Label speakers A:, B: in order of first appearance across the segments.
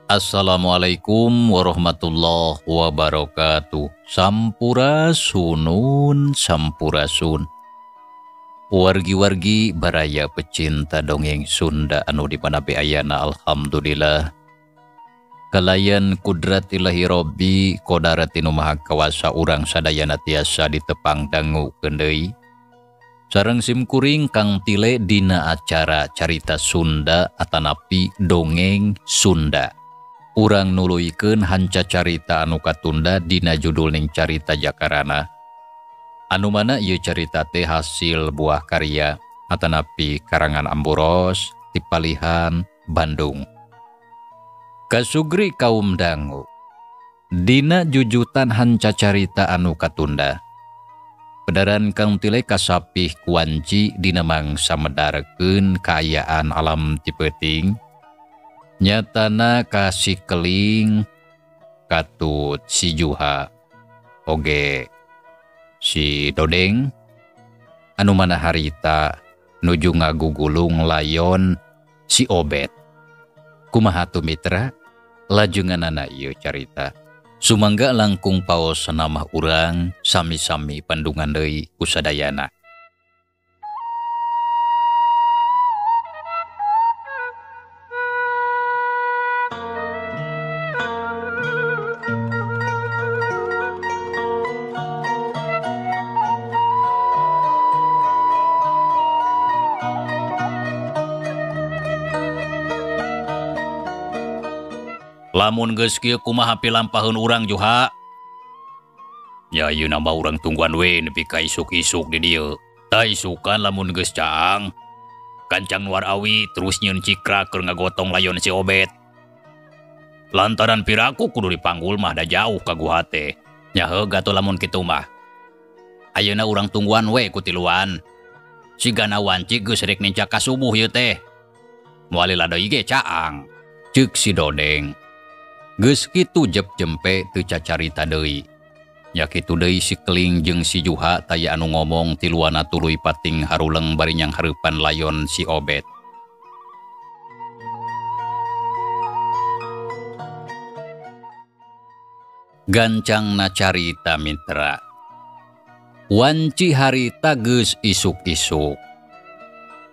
A: Assalamualaikum warahmatullahi wabarakatuh. Sampurasunun, sampurasun. Wargi-wargi baraya pecinta dongeng Sunda anu di mana ayana alhamdulillah. Kalayan kudrat ilahi robbi kodaratinu maha kawasa urang sadayana tiasa ditepang dangu kendei. Sareng simkuring kang tile dina acara carita Sunda atanapi dongeng Sunda. Urang nuluykeun hanca carita anu katunda dina judul ning carita Jakarana. Anu mana ieu carita teh hasil buah karya atanapi karangan Amboros ti Palihan, Bandung. Kasugri kaum dangu. Dina jujutan hanca carita anu katunda. Pedaran kang tile kasapih kuanci dina mangsa medarekeun kaayaan alam ti peuting. Nyatana kasih keling katut si Juha oge si Dodeng anu mana harita nuju ngagugulung layon si Obet. Kumaha tu mitra lajenganana ieu carita sumangga langkung paos nama urang sami-sami pandungan deui kusadayana. Lamun geus kieu kumaha pilampaheun urang Juha? Ya ieu nambah urang tungguan we nepi ka isuk-isuk di dieu. Tah isukan lamun geus caang. Kancang nuar awi terus nyieun cikra keur ngagotong layon si Obet. Lantaran piraku kudu dipanggul mah da jauh ka guha teh. Nya heug atuh lamun kitu mah. Ayeuna urang tungguan we ku tiluan. Sigana wanci geus rek nincak ka subuh ieu teh. Moal lila deui ge caang. Ceuk si Dodeng. Geus kitu jep jempe teu cacarita deui. Nya kitu deui si Keling jeung si Juha taya anu ngomong tiluana tuluy pating haruleng bari nyang hareupan layon si Obet. Gancangna carita mitra. Wanci harita geus isuk-isuk.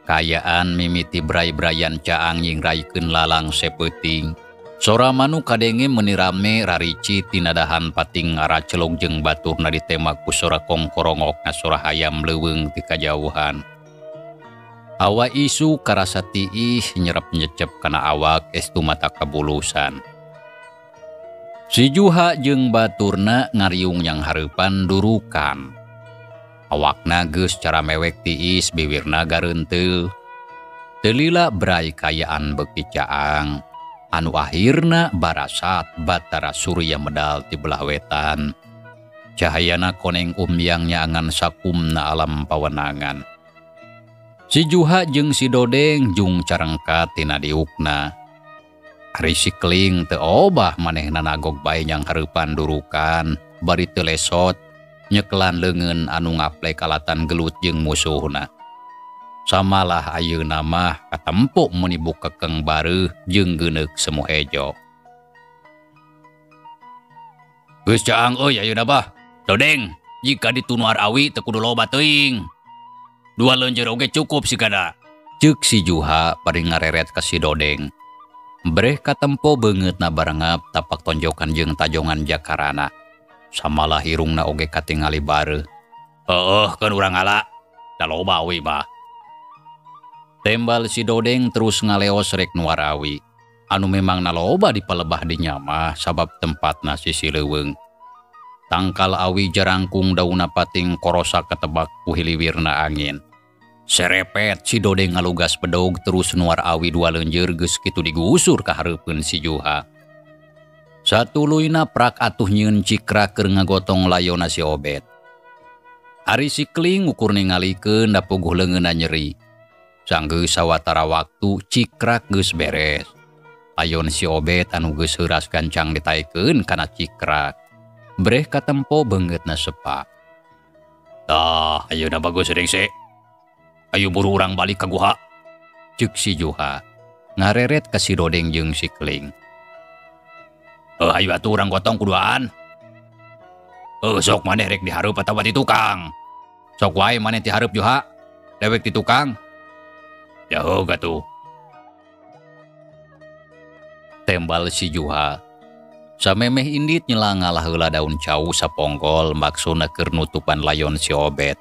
A: Kayaan mimiti bray-brayan caang nyingraykeun lalang sepeuting. Sora manu kadenge menirame rarici tinadahan pating aracelog jeung baturna ditembak ku sora kongkorongok na sora hayam leuweung ti kajauhan. Awa isu karasa tiih nyerep nyecep kana awak estu mata kabulusan. Si Juha jeung baturna ngariung yang hareupan durukan. Awakna geus cara mewek tiis bibirna gareunteul. Teu lila bray kayaan beuki caang. Anu akhirna barasat batara surya medal ti belah wetan. Cahayana koneng umyang nyaangan sakumna alam pawenangan. Si Juha jeung si Dodeng jung carengkat tina diukna. Ari si Keling teu obah manehna nagog bae nyang hareupan durukan bari teu lesot nyekelan leungeun anu ngaplek kalatan gelut jeung musuhna. Samalah ayeuna mah katempo meni bukekeng bareuh jeung geuneuk semu hejo. Geus caang euy ayeuna bah. Dodeng, jika ditunuar awi teu kudu loba teuing. 2 leunjeur oge cukup sikada. Ceuk si Juha bari ngareret ka si Dodeng. Breh katempo beungeutna barengap tapak tonjokan jeung tajongan Jakarana. Samalah irungna oge katingali bareuh. Heueuh keun urang ala. Da loba awi mah. Tembal si Dodeng terus ngaleos rek nuar awi. Anu memang naloba dipalebah di nyamah sabab tempatna sisi leuweung. Tangkal awi jarangkung dauna pating korosa ketebak ku hiliwirna angin. Serepet si Dodeng ngalugas bedog terus nuar awi 2 leunjeur geus kitu digusur ka hareupeun si Juha. Satuluyna prak atuh nyieun cikra keur ngagotong layonna si Obet. Ari si Keling ukur ningalikeun da puguh leungeunna nyeri. Sanggeus sawatara waktu cikrak geus beres. Layon si Obet anu geus heuras gancang ditaekeun kana cikrak. Breh katempo beungeutna sepa. Tah, ayeuna bagus rengse. Ayo buru urang balik ka guha. Ceuk si Juha ngareret ka si Dodeng jeung si Keling. Hayu atuh urang gotong kuduaan. Sok maneh rek dihareup atawa ti tukang. Sok wae maneh ti hareup Juha. Dewek ti tukang. Jauh gatuh. Tembal si Juha. Samemeh indit nyelangalah heula daun cau saponggol maksudna keur nutupan layon si Obed.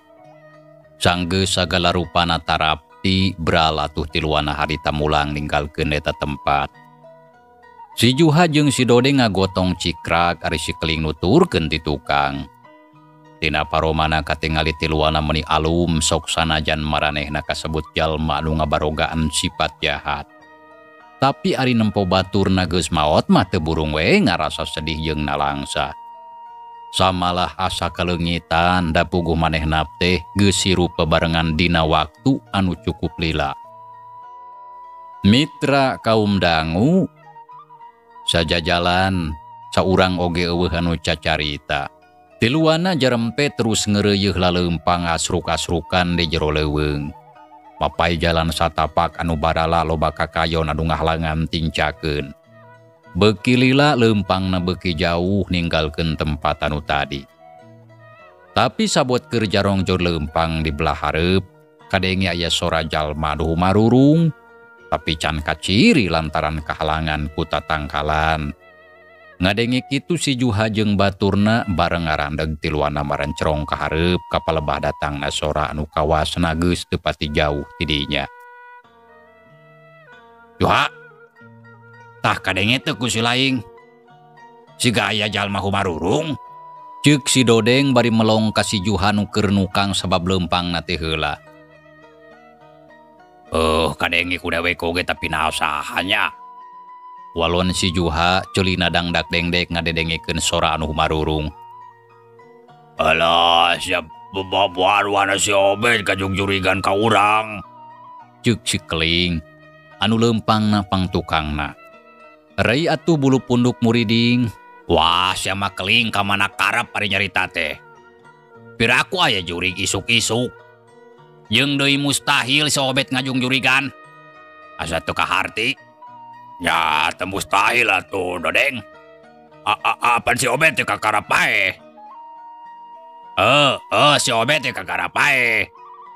A: Sanggeus sagala rupana tarapti beral atuh tiluana harita mulang ninggalkeun eta tempat. Si Juha jeung si Dodeng ngagotong cikrak ari si Keling nuturkeun ti tukang. Tina paromana katingali tiluana meuni alum sok sanajan maranehna kasebut jalma anu ngabarogaan sifat jahat. Tapi ari nempo baturna geus maot mah teu burung we ngarasa sedih jeung nalangsa. Samalah asa kalengitan da puguh manehna teh geus sirup bebarengan dina waktu anu cukup lila. Mitra kaum dangu sajajalan saurang oge eueuh anu cacarita. Tiluana jarempe terus ngeureuyeun laleumpang asruk-asrukan di jero leuweung. Papai jalan satapak anu barala loba kakayon anu ngahalangan tincakeun. Beuki lila leumpangna beuki jauh ninggalkeun tempat anu tadi. Tapi sabot keur jarong-jor leumpang di belah hareup, kadenge aya sora jalma anu marurung, tapi can kaciri lantaran kahalangan ku tatangkalan. Ngadenge kitu si Juha jeung baturna bareng ngarandeg tiluana marencerong ka hareup ka palebah datangna sora anu kawasna geus teu pati jauh ti dinya. Juha, tah kadenge teu ku si laing. Siga aya jalma humarurung. Ceuk si Dodeng bari melong ka si Juha nu keur nukang sabab leumpangna teh heula. Kadenge ku dewek oge tapi naos sahanya. Walon si Juha ceulina dangdak dengdek ngadedengekeun sora anu humarurung. Alah, siap babaruana si Obed kajungjurigan ka urang. Ceuk si Keling, anu leumpangna pangtukangna. Rei atuh bulu punduk muriding. Wah, sia mah Keling ka mana karep ari nyarita teh. Piraku aya jurig isuk-isuk. Jeung deui mustahil si Obed ngajungjurigan. Asa teu kaharti. Ya, teu mustahil atuh, Dodeng. Apaan si Obed teh kakarap bae? Si Obed teh kakarap bae.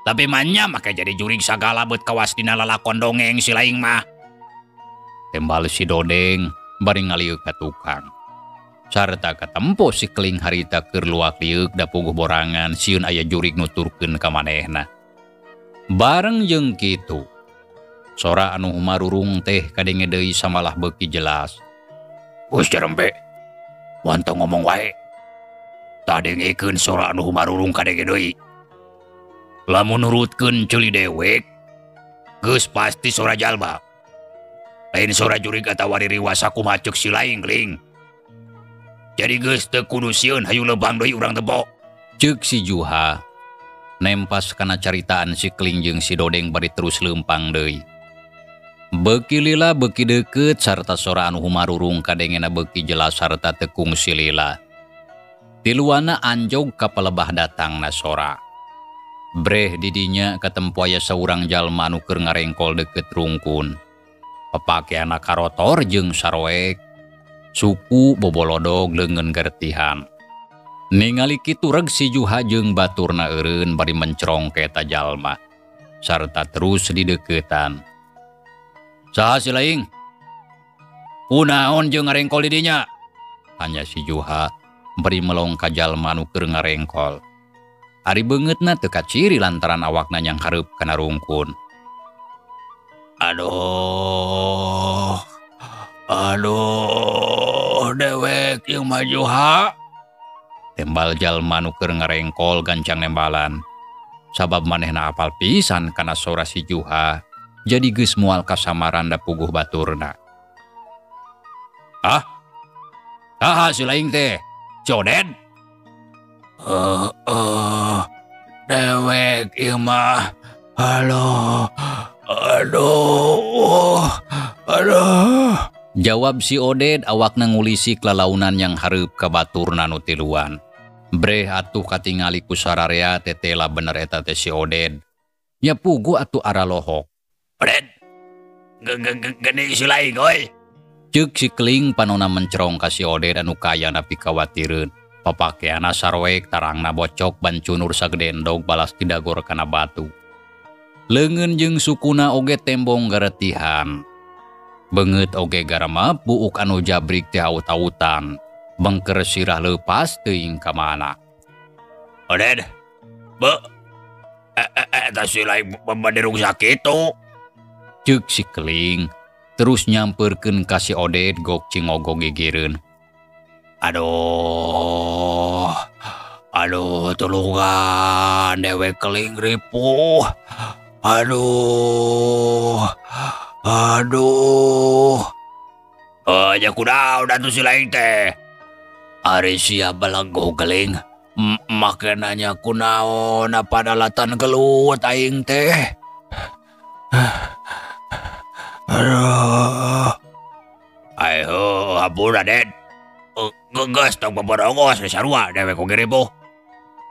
A: Tapi manya make jadi jurig sagala beut kawas dina lalakon dongeng si laing mah. Tembal si Dodeng bari ngaliuk ka tukang. Sarta katempo si Keling harita keur luak liuk da puguh borangan sieun aya jurig nuturkeun ka manehna. Bareng jeung kitu, sora anu humarurung teh kadenge deui samalah beuki jelas. Geus jarempe, wantong ngomong wae. Tah dengekeun sora anu humarurung kadenge deui. Lamun nurutkeun ceuli dewek, geus pasti sora jalma. Lain sora jurig atawa ririwasa kumaha ceuk si laing Keling. Jadi geus teu kudu sieun hayu lebang deui urang tebo. Ceuk si Juha. Nempas kana caritaan si Keling jeung si Dodeng bari terus leumpang deui. Beuki lila beuki deukeut sarta sora anu humarurung kadengena beuki jelas sarta teu kungsi lila. Tiluana anjog ka palebah datangna sora. Breh di dinya katempo aya saurang jalma anu keur ngarengkol deukeut rungkun. Papakeana karotor jeung saroek, suku bobolodog leungeun gertihan. Ningali kitu reg si Juha jeung baturna eureun bari mencerong ka eta jalma. Sarta terus dideuketan. Saha si laing? Kunaon jeung ngarengkol di dinya? Tanya si Juha bari melong ka jalma anu keur ngarengkol. Ari beungeutna teu kaciri lantaran awakna nyang hareup kana rungkun. Aduh, dewek ieu mah Juha. Tembal jalma nu keur ngarengkol gancang nembalan. Sabab manehna apal pisan kana sora si Juha, jadi geus moal kasamaran da puguh baturna. Saha si laing teh? Si Oded? Dewek ieu mah. Aduh. Jawab si Oded awakna ngulisik lalaunan yang hareup ka baturna nu tiluan. Breh atuh katingali ku sararea tetela bener eta teh si Oded. Nya pugu atuh ara lohok. Oded, geni si laing oi. Ceuk si Keling panonna mencerong ka si Oded anu kaya napi kawatireun. Papakeana sarwek tarangna bocok ban cunur sagede endog balas didagor kana batu. Leungeun jeung sukuna oge tembong garetihan. Beungeut oge garamap buuk anu jabrik teh aut-autan. Bengker sirah leupas teuing ka mana.
B: Oded, eta si lain baderung sakitu.
A: Ceuk si Keling terus nyamperkeun ka si Oded gok cingogo gegereun.
B: Aduh, tulungan dewe Keling ripuh. Aduh. Ya kudaon atuh si lain teh. Ari sia balanggo Keling. Makenanya kunaon apa dalatan gelut aing teh. Aduh. Ayo, hampura, Den. Gegas tong paborongos sarua dewe ku geribu.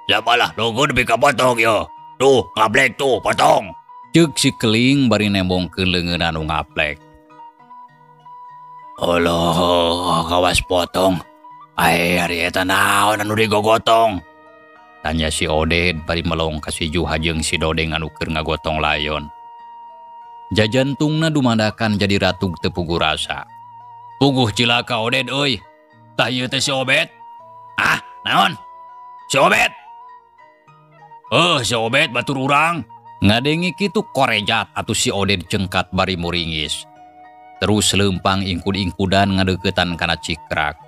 B: Jamalah nunggu nepi ka potong yo. Tuh, ngablek tuh, potong.
A: Ceuk si Keling bari nembongkeun leungeun anu ngaplek.
B: Allah, kawas potong. Ari eta naon anu digogotong?
A: Tanya si Oded bari melong ka si Juha jeung si Dodeng anu keur ngagotong layon. Jajantungna dumandakan jadi ratug teu puguh rasa.
B: Puguh cilaka Oded euy. Tah ieu teh si Obed. Ah, naon? Si Obed. Si Obed batur urang.
A: Ngadengi kitu korejat atuh si Oded cengkat bari muringis. Terus leumpang ingkud-ingkudan ngadeuketan kana cikrak.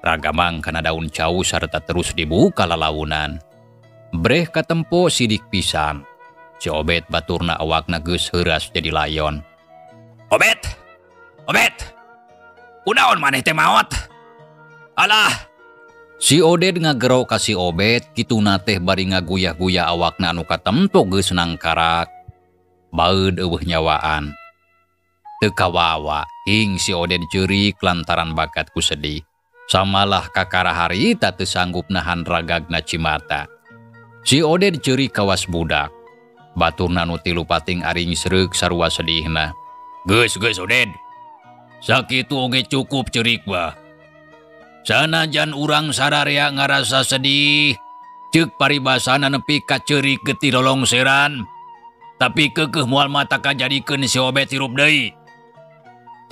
A: Ragamang kana daun cau sarta terus dibuka lalaunan. Breh katempo sidik pisan. Si Obed baturna awakna geus heuras jadi layon.
B: Obed. Kunaon maneh teh maot? Alah.
A: Si Oded ngagero ka si Obed kituna teh bari ngaguyah-guyah awakna anu katempo geus nangkarak. Baeud eueuh nyawaan. Teu kawawa ing si Oded ceurik lantaran bakat ku sedih. Samalah kakara harita teu sanggup nahan ragagna cimata. Si Oded ceurik kawas budak. Baturna nu tilu pating aring sreuk sarua sedihna.
B: Geus Oded. Sakitu oge cukup ceurik bah. Sanajan urang sararea ngarasa sedih, ceuk paribasana nepi ka ceurik getih lolongseran. Tapi keukeuh moal mata kajadikeun si Obed hirup deui.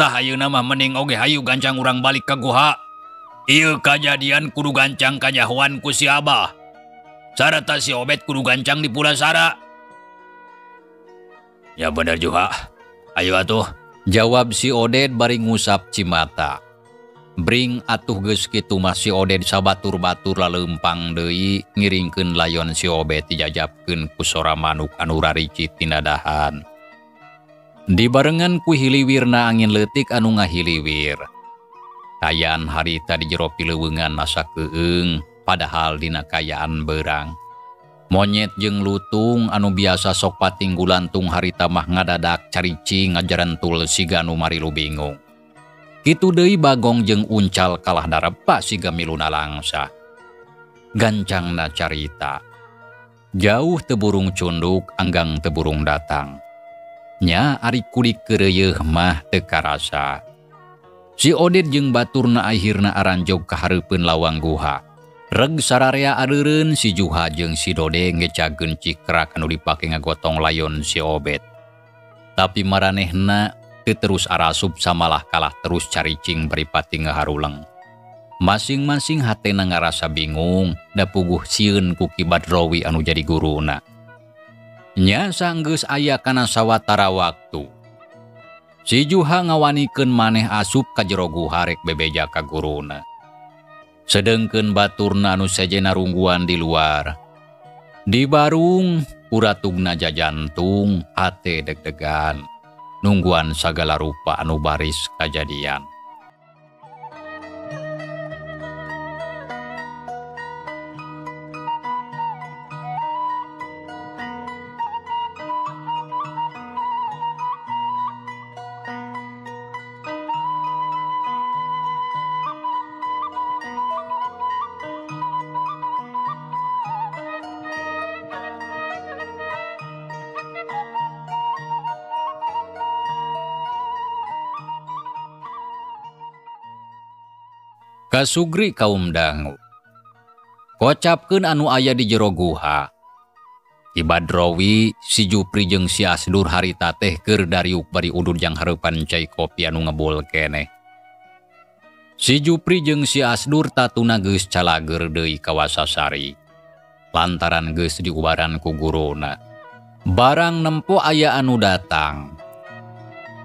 B: Tah ayeuna mah mending oge hayu gancang urang balik ka guha. Ieu kajadian kudu gancang kajahoan ku si Abah. Sarata si Obed kudu gancang di Pulasara. Ya bener juga. Ayo atuh.
A: Jawab si Oded bari ngusap cimata. Bring atuh geus kitu mah si Oded sabatur-batur laleumpang deui ngiringkeun layon si Obed dijajabkeun ku sora manuk anu raricit tina dahan. Dibarengan ku hiliwirna angin leutik anu ngahiliwir. Kayaan harita di jero pileuweungan masa keueung padahal dina kayaan beurang. Monyet jeung lutung anu biasa sok patinggulan tung harita mah ngadadak caricing ngajarentul siga anu marilu bingung. Kitu deui Bagong jeung Uncal kalah darepa siga miluna langsa. Gancangna carita. Jauh teu burung cunduk anggang teu burung datang. Nya ari kudik keureuyeuf mah teu karasa. Si Oded jeung baturna akhirna aranjog ka hareupeun lawang guha. Reg sararea adeureun si Juha jeung si Dodeng ngecageun cikrak anu dipake ngagotong layon si Obed. Tapi maranehna teu terus arasup samalah kalah terus caricing baripati ngaharuleng. Masing-masing hatena ngarasa bingung da puguh sieun ku Ki Badrowi anu jadi guruna. Nya sanggeus aya kana sawatara waktu. Si Juha ngawanikeun maneh asup ka jero guha rek bebeja ka guruna. Sedengkeun baturna anu sejena rungguan di luar. Di barung uratugna jajantung hate deg-degan. Nungguan sagala rupa anu baris kajadian. Kasugri kaum dangu. Kocapkeun anu aya di jero guha. Ki Badrowi, si Jupri jeung si Asdur harita teh keur dariuk bari udud jang hareupan cai kopi anu ngebul keneh. Si Jupri jeung si Asdur tatuna geus calager deui ka Wasasari. Lantaran geus diubaran ku guruna. Barang nempo aya anu datang.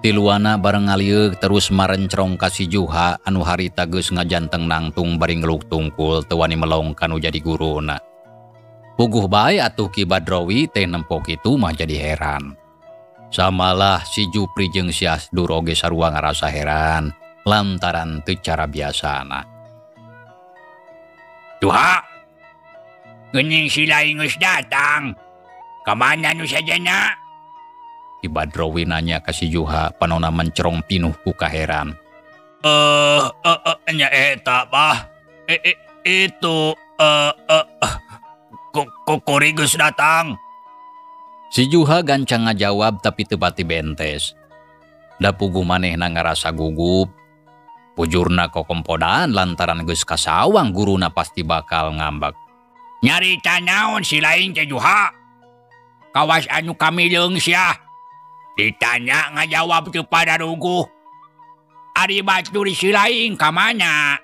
A: Tiluana bareng ngalieu terus marencrong ka si Juha anu harita geus ngajanteng nangtung bari ngeluk tungkul teu wani melong kanu jadi guruna. Puguh bae atuh Ki Badrowi teh nempo kitu mah jadi heran. Samalah si Jupri jeung si Asdur oge sarua ngarasa heran lantaran teu cara biasana.
B: Tuha, geuning si lain geus datang. Kamana nu sajana?
A: Ki Badrowi nanya ka si Juha panonna mencerong pinuh ku kaheran.
B: Nya eta bah. Itu Kuri geus datang.
A: Si Juha gancang ngajawab tapi teu pati bentes. Da puguh manehna ngarasa gugup. Pujurna kokompodaan lantaran geus kasawang guruna pasti bakal ngambek.
B: Nyarita naon si lain teh Juha? Kawas anu kamileung sia. Ditanya ngajawab teu pada ruguh. Ari batur si lain ka mana?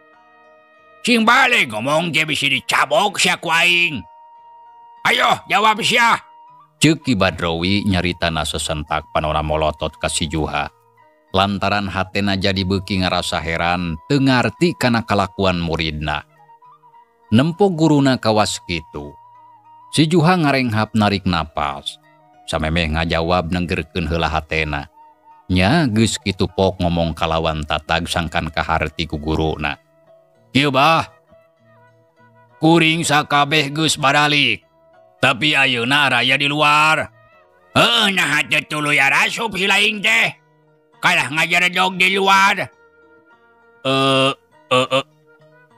B: Sing balik ngomong teh bisi dicabok sia ku aing. Ayo jawab sia.
A: Ceuk Ki Badrowi nyaritana sesentak panonna molotot ka si Juha. Lantaran hatena jadi beuki ngarasa heran teu ngarti kana kalakuan muridna. Nempo guruna kawas kitu. Si Juha ngarenghap narik napas. Samemeh ngajawab nenggerkeun heula hatena. Nya geus kitu pok ngomong kalawan tatag sangkan kaharti ku guruna.
B: Ieu bah. Kuring sakabeh geus baralik. Tapi ayeuna raya di luar. Nah teh tuluy arasup si lain teh. Kalah ngajar jog di luar.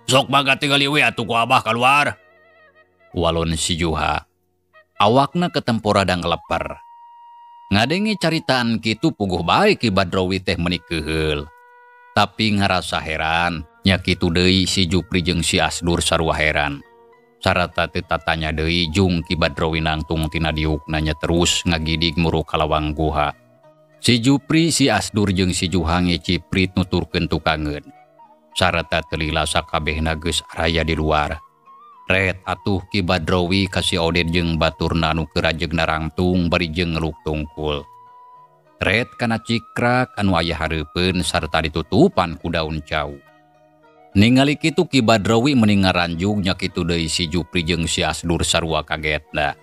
B: Sok baga tinggal we atuh ku abah keluar.
A: Walon si Juha. Awakna ketempora dan ngeleper. Ngadengi caritaan kitu puguh bae Ki Badrowi teh meuni keheul. Tapi ngarasa heran, nya kitu deui si Jupri jeung si Asdur sarua heran. Sarata teu tatanya deui jung Ki Badrowi nangtung tina diukna nya terus ngagidig muru kalawang guha. Si Jupri, si Asdur jeung si Juha ngiciprit nuturkeun tukangeun. Sarata teu lila sakabehna geus raya di luar. Ret atuh Ki Badrowi kasih Oded jeung baturna anu kerajegna rangtung bari jeung ngeluk tungkul. Ret kana cikrak anu aya hareupeun sarta ditutupan ku daun cau. Ningali kitu Ki Badrowi mending ngaranjug nya kitu deui si Jupri jeung si Asdur sarua kagetna.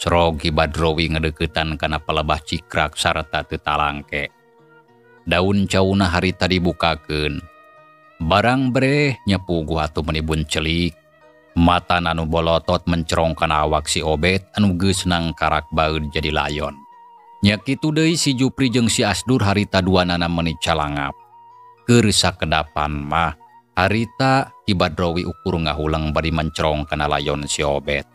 A: Srog Ki Badrowi ngadeuketan kana palebah cikrak sarta teu talangke. Daun cauna harita dibukakeun. Barang breh nya puguh atuh menibun celik. Mata anu bolotot mencerong kana awak si Obed anu geus nang karak baeud jadi layon. Nya kitu deui si Jupri jeung si Asdur harita duanana meuni calangap. Keur sakedapan mah harita Ki Badrowi ukur ngahulang bari mencerong kana layon si Obed.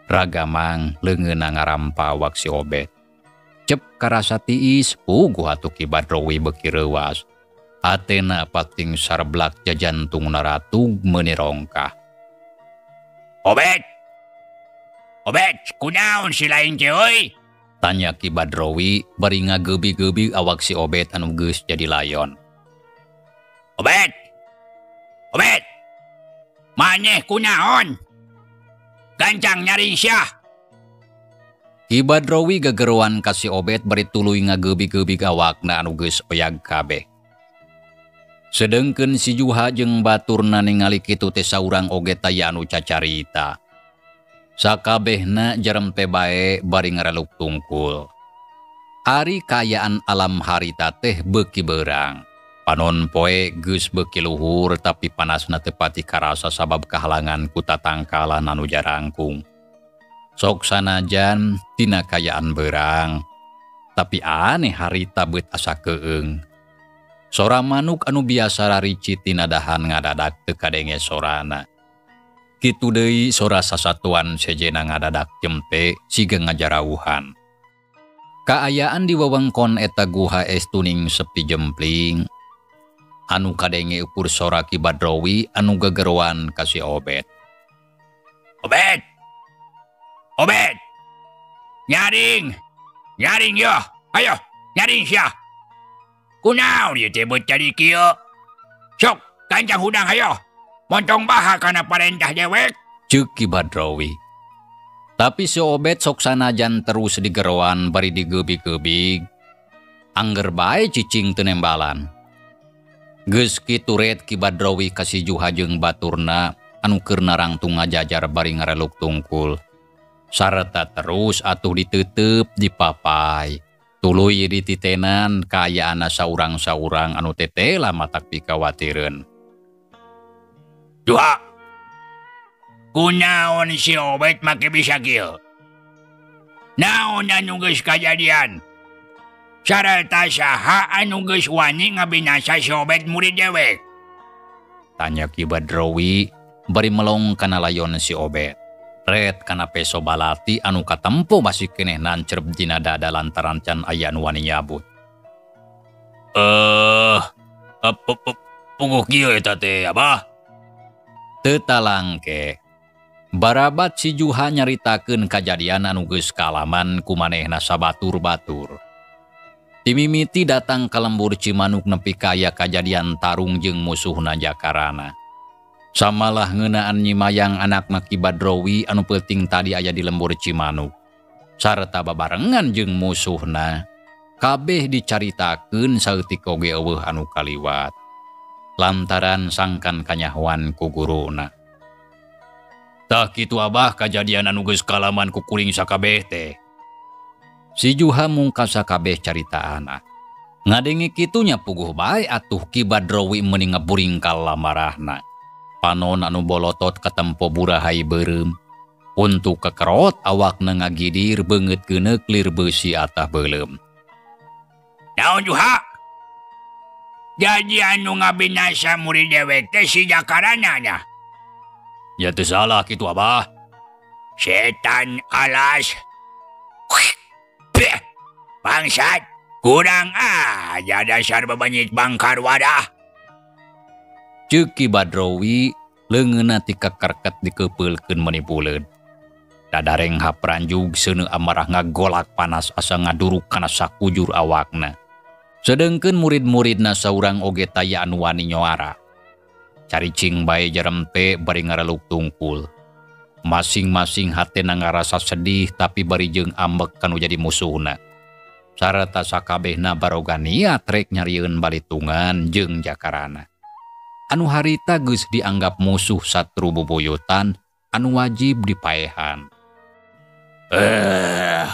A: Ragamang leungeunna ngarampa awak si Obed. Cep karasa tiis puguh atuh Ki Badrowi beuki reuwas. Hatena pating sarblak jajantungna ratug meuni rongkah.
B: Obed, kunaon si lain teh euy?
A: Tanya Ki Badrowi bari ngageubi-geubi awak si Obed anu geus jadi layon.
B: Obed, maneh kunaon? Gancang nyari sia.
A: Ki Badrowi gegeruan ka si Obed bari tuluy ngageubi-geubi awakna anu geus oyag kabeh. Sedengkeun si Juha jeung baturna ningali kitu teh saurang oge taya anu cacarita. Sakabehna jarem teh bae bari ngareluk tungkul. Ari kaayaan alam harita teh beuki beurang. Panon poe geus beuki luhur tapi panasna teu pati karasa sabab kahalangan ku tatangkalan anu jarangkung. Sok sanajan tina kaayaan beurang, tapi aneh harita beut asa keung. Sora manuk anu biasa rarici tina dahan ngadadak teu kadenge sorana. Kitu deui sora sasatuan sejena ngadadak jempe siga ngajarauhan. Kaayaan di wewengkon eta guha es tuning sepi jempling. anu kadenge ukur sora Ki Badrowi anu gegeruan ka si Obed.
B: Obed! Obed! Nyaring! Nyaring yo! Ayo, nyaring siya! Kunaon ieu teh beut jadi kieu? Sok, kancang hudang hayo! Montong baha kana parentah dewek!
A: Ceuk Ki Badrowi. Tapi si Obed sok sanajan terus digeroan bari digebig-gebig. Angger bae cicing teu nembalan. Geus kitu ret Ki Badrowi ka si Juha jeung baturna anu keur narangtung ngajajar bari ngareluk tungkul. Sareta terus atuh diteuteup dipapai. Tuluy dititenan kaayaan saurang-saurang anu tetela matak pikawatireun.
B: Juha! Kunaon si Obed make bisa kieu? Naon anu geus kajadian? Sareta saha anu geus wani ngabinasa si Obed murid dewek?
A: Tanya Ki Badrowi bari melong kana layon si Obed. Ret kana peso balati anu katempo masih keneh nancerep dina dada lantaran can aya anu wani nyabut.
B: Puguh kieu eta teh, Abah?
A: Teu talangke. Barabat si Juha nyaritakeun kajadian anu geus kalaman ku manehna sabatur-batur. Timimiti datang ka lembur Cimanuk nepi ka aya kajadian tarung jeung musuhna Jakarana. Samalah ngeunaan nyimayang anakna Ki Badrowi anu peuting tadi aya di lembur Cimanuk. Sarta babarengan jeung musuhna, kabeh dicaritakeun saeutik oge eueuh anu kaliwat. Lantaran sangkan kanyahoan ku guruna.
B: Tah kitu Abah kajadian anu geus kalaman ku kuring sakabeh teh.
A: Si Juha mungkas sakabeh caritaana. Ngadenge kitunya puguh bae atuh Ki Badrowi meuni ngaburingkal lamarahna. Panon anu bolotot katempo burahay beureum. Untuk kekerot awakna ngagidir beungeut geuneuk lir beusi atah beuleum.
B: Naon Juha? Jadi anu ngabinasa murid dewek teh si Jakarana nya?
A: Ya teu salah kitu Abah.
B: Setan alas. Bangsat, kurang aja dasar babanyit bangkar wadah.
A: Ceuk Ki Badrowi leungeunna ti kakerket dikepeulkeun manipuleun. Dadareng hapranjug seuneu amarah ngagolak panas asa ngaduruk kana sakujur awakna. Sedengkeun murid-muridna saurang oge taya anu wani nyoara. Caricing bae jarempe bari ngareluk tungkul. Masing-masing hatena ngarasa sedih tapi bari jeung ambek kanu jadi musuhna. Sarta sakabehna baroga niat rek nyarieun balitungan jeung Jakarana. Anu harita geus dianggap musuh satru bubuyutan anu wajib dipaehan.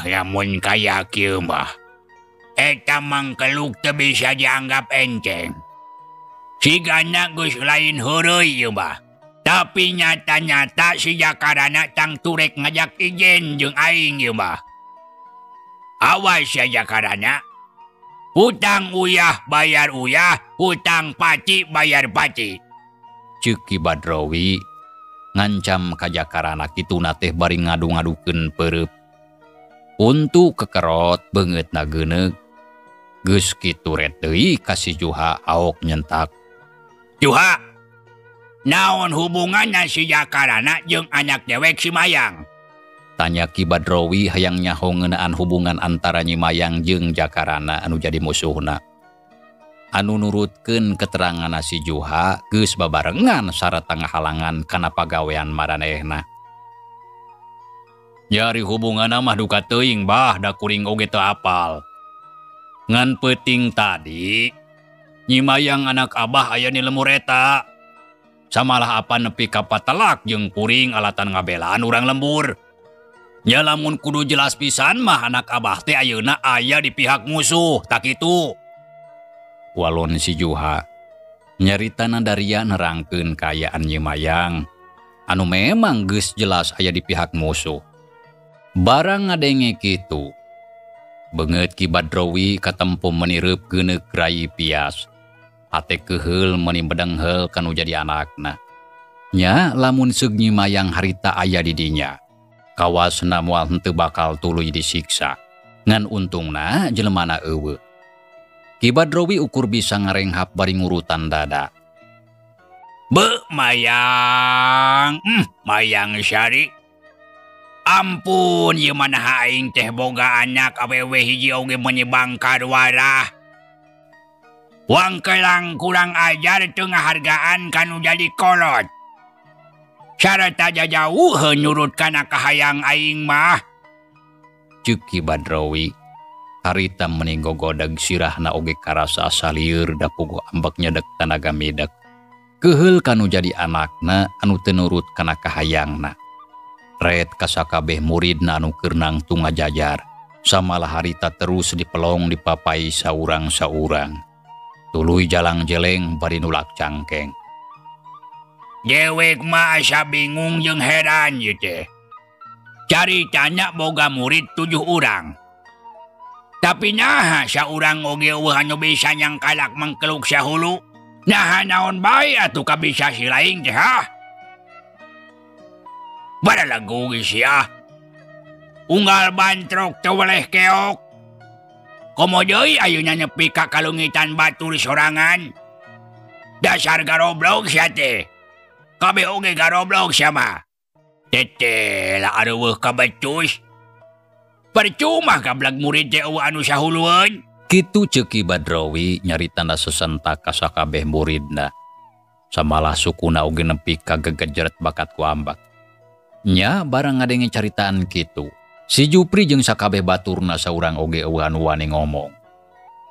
B: Lamun kaya kieu mah, eta mangkeluk teu bisa dianggap enteng. Sigana geus lain heureuy ieu mah. Tapi nyata-nyata si Jakarana tang turek ngajak ijen jeung aing ieu mah. Awas ya Jakarana. Hutang uyah bayar uyah, hutang pati bayar pati.
A: Ceuk Ki Badrowi ngancam ka Jakarana kituna teh bari ngadu-ngadukeun peureup. Untuk kekerot beungeutna geuneuk. Geus kitu ret deui ka si Juha aok nyentak.
B: Juha, naon hubunganna si Jakarana jeung anak dewek si Mayang?
A: Tanya Ki Badrowi hayang nyaho ngeunaan hubungan antara Nyi Mayang jeung Jakarana anu jadi musuhna. Anu nurutkeun keteranganna si Juha geus babarengan sareta ngahalangan kana pagawean maranehna.
B: Nyari hubunganna mah duka teuing bah da kuring oge teu apal. Ngan peuting tadi, Nyi Mayang anak Abah aya di lemur eta. Samalah apa nepi ka patelak jeung kuring alatan ngabelaan urang lembur. Nya lamun kudu jelas pisan mah anak Abah teh ayeuna aya di pihak musuh, tak kitu.
A: Walon si Juha. Nyaritana daria nerangkeun kaayaan Nyi Mayang anu memang geus jelas aya di pihak musuh. Barang ngadenge kitu, beungeut Ki Badrowi katempo menireup geuneuk rai pias. Hate keheul meuni bedenghel kanu jadi anakna. Nya lamun seug Nyi Mayang harita aya di dinya, kawasna moal henteu bakal tuluy disiksa. Ngan untungna jelemana eueuh. Ki Badrowi ukur bisa ngarenghap bari ngurutan dada.
B: Be mayang, mayang syari. Ampun, ieu manaha aing teh boga anak awewe hiji oge menyebang kadwara. Wang kelang kurang ajar teu ngahargaan kanu jadi kolot. Sarata jauh nurut kana kahayang aing mah.
A: Ceuk Ki Badrowi. Harita meninggo godeg sirahna oge karasa salieur da puguh ambek nyedek tanaga midek. Keheul kanu jadi anakna anu teu nurut kana kahayangna. Ret ka sakabeh muridna anu keur nangtung ngajajar. Samalah harita terus dipelong dipapai saurang-saurang. Tuluy jalang jeleng bari nulak cangkeng.
B: Dewek mah asa bingung jeung heran ieu teh. Caritana boga murid 7 urang. Tapi naha saurang oge eueuh anu bisa nyangkalak mangkeluk sahulu. Naha naon bae atuh kabisa si laing teh ha. Baralagu geus ya. Unggal bantrok teu weleh keok. Komo deui ayeuna nepi ka kalungitan batur sorangan. Dasar garoblog sia teh. Kabeh oge garoblog sia mah. Tete lah areueuh ka becus. Percuma kablag murid teh eueuh anu sahulueun.
A: Kitu ceuk Ki Badrowi nyaritana sesentak ka sakabeh muridna. Samalah sukuna oge nepi ka gegejeret bakat ku ambak. Nya barang ngadenge caritaan kitu. Si Jupri jeung sakabeh baturna saurang oge eueuh anu wani ngomong.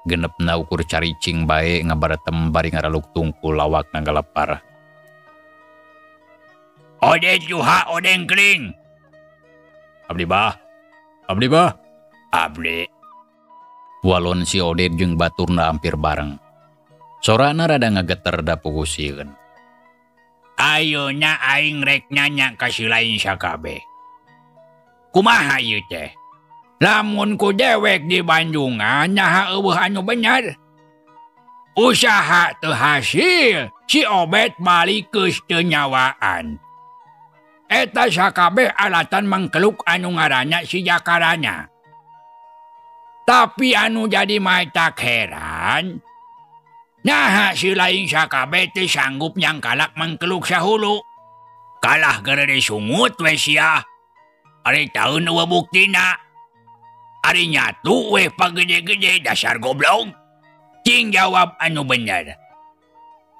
A: Genepna ukur caricing bae ngabaretem bari ngaraluk tungkul lawakna galepar.
B: Ode juha odeng kling.
A: Abdi bah. Abdi bah.
B: Abdi.
A: Walon si Oded jeung baturna hampir bareng. Sorana rada ngageter da pugusieun.
B: Ayeuna aing rek nanya ka si lain sakabeh. Kumaha ieu teh? Lamun ku dewek di Bandungan nyaha eueuh anu bener. Usaha teu hasil, si Obed balik geus teu nyawaan. Eta sakabeh alatan mangkeluk anu ngaranna si Jakarana. Tapi anu jadi maetak heran, naha si lain sakabeh teu sanggup nyangkalak mangkeluk sahulu. Kalah gerede sungut we sia. Ari taeun eueuh buktina. Ari nyatu we pagede-gede dasar goblok. Cing jawab anu bener.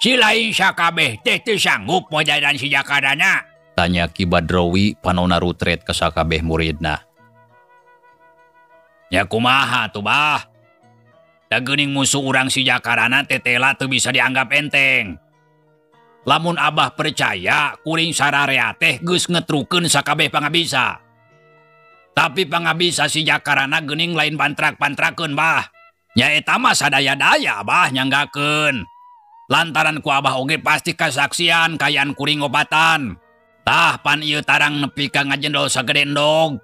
B: Si lain sakabeh teh teu sanggup modadan si Jakarana.
A: Tanya Ki Badrowi panonna rutret ka sakabeh muridna.
B: Ya kumaha tuh bah? Da geuning musuh urang si Jakarana tetela teu bisa dianggap enteng. Lamun Abah percaya kuring sararea teh geus ngetrukeun sakabeh pangabisa. Tapi pangabisa si Jakarana geuning lain pantrak-pantrakeun bah. Nya eta mah sadaya-daya Abah nyanggakeun. Lantaran ku Abah oge pasti kasaksian kayaan kuring obatan. Tah pan ieu tarang nepi ka ngajendol sagede endog.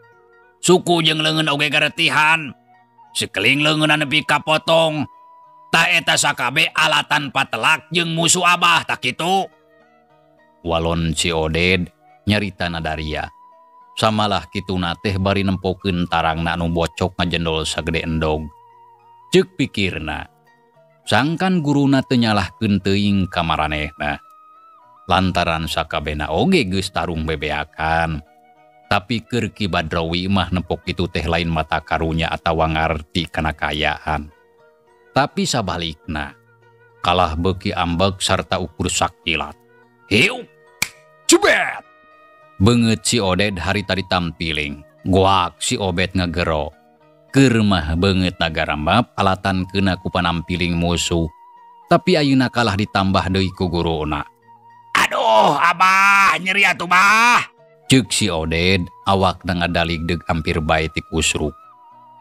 B: Suku jeung leungeun oge garetihan. Sekeling leungeunna nepi ka potong. Tah eta sakabeh alatan patelak jeung musuh Abah tak kitu.
A: Walon si Oded nyaritana daria. Samalah kituna teh bari nempokeun tarangna anu bocok ngajendol sagede endog. Ceuk pikirna. Sangkan guruna teu nyalahkeun teuing ka maranehna. Lantaran sakabehna oge geus tarung bebeakan. Tapi keur Ki Badrowi mah nempok itu teh lain mata karunya atawa ngarti kana kayaan. Tapi sabalikna, kalah beuki ambek sarta ukur sakilat.
B: Hiu, cebet!
A: Beungeut si Oded harita ditampiling. Goak si Obed ngagero. Keur mah beungeut nagarambap alatan keuna ku panampiling musuh. Tapi ayeuna kalah ditambah deui ku guruna.
B: Aduh, Abah, nyeri atuh bah.
A: Ceuk si Oded awakna ngadaligdeg hampir bae ti kusruk.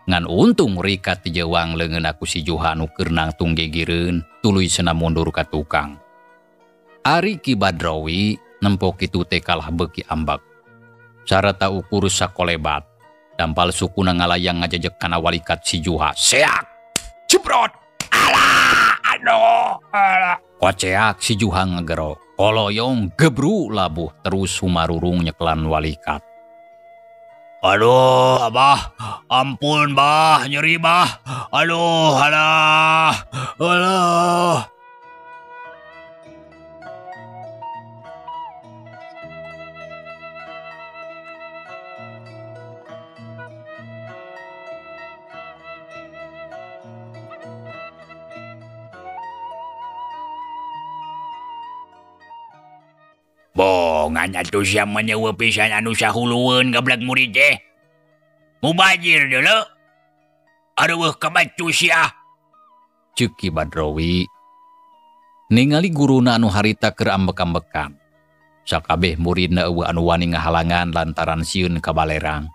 A: Ngan untung rikat ti jewang leungeun aku si Juha anu keur nangtung gegireun tuluy cenah mundur ka tukang. Ari Ki Badrowi nempok kitu teh kalah beuki ambak. Sarata ukur sakolebat. Dampal sukuna ngalayang ngajejek kana walikat si Juha.
B: Seak! Ceprot! Alah! Aduh! Alah!
A: Koceak si Juha ngegero. Koloyong gebru labuh terus humarurung nyeklan walikat.
B: Aduh, Abah, ampun, Bah, nyeri, Bah. Aduh, alah, alah. Bongan atuh siang menyewa pisan anu sahulueun gablak murid teh. Mubajir dulu. Aduh, kebacu sia.
A: Ceuk Ki Badrowi. Ningali guruna anu harita keur ambek-ambekan. Sakabeh muridna eueuh anu wani ngahalangan lantaran sieun ka balerang.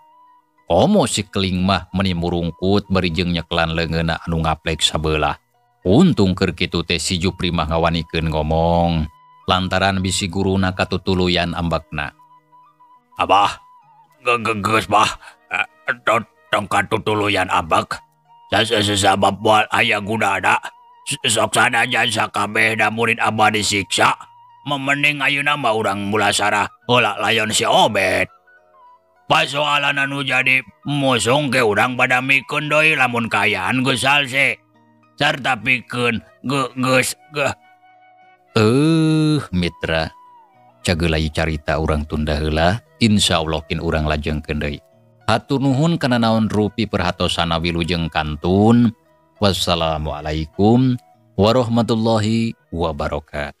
A: Komo si keling mah meni murungkut bari jeung nyeklan leungeunna anu ngaplek sabelah. Untung keur kitu teh si Jupri mah ngawanikeun ngomong. Lantaran bisi guruna katutuluyan ambakna.
B: Abah, geus Bah, tong katutuluyan ambak. Sabab moal aya gunana. Sok sanajan sakabeh da murid Abah disiksa. Mending ayeuna mah urang mulasara heula layon si Obed. Pasoalan anu jadi musung ke urang pada mikeun deui lamun kayaan geus salse. Sarta pikeun geus
A: mitra, cageulai carita urang tunda heula, insyaallah kin urang lajengkeun deui. Hatur nuhun kana naon rupi perhatosana wilujeng kantun. Wassalamualaikum warahmatullahi wabarakatuh.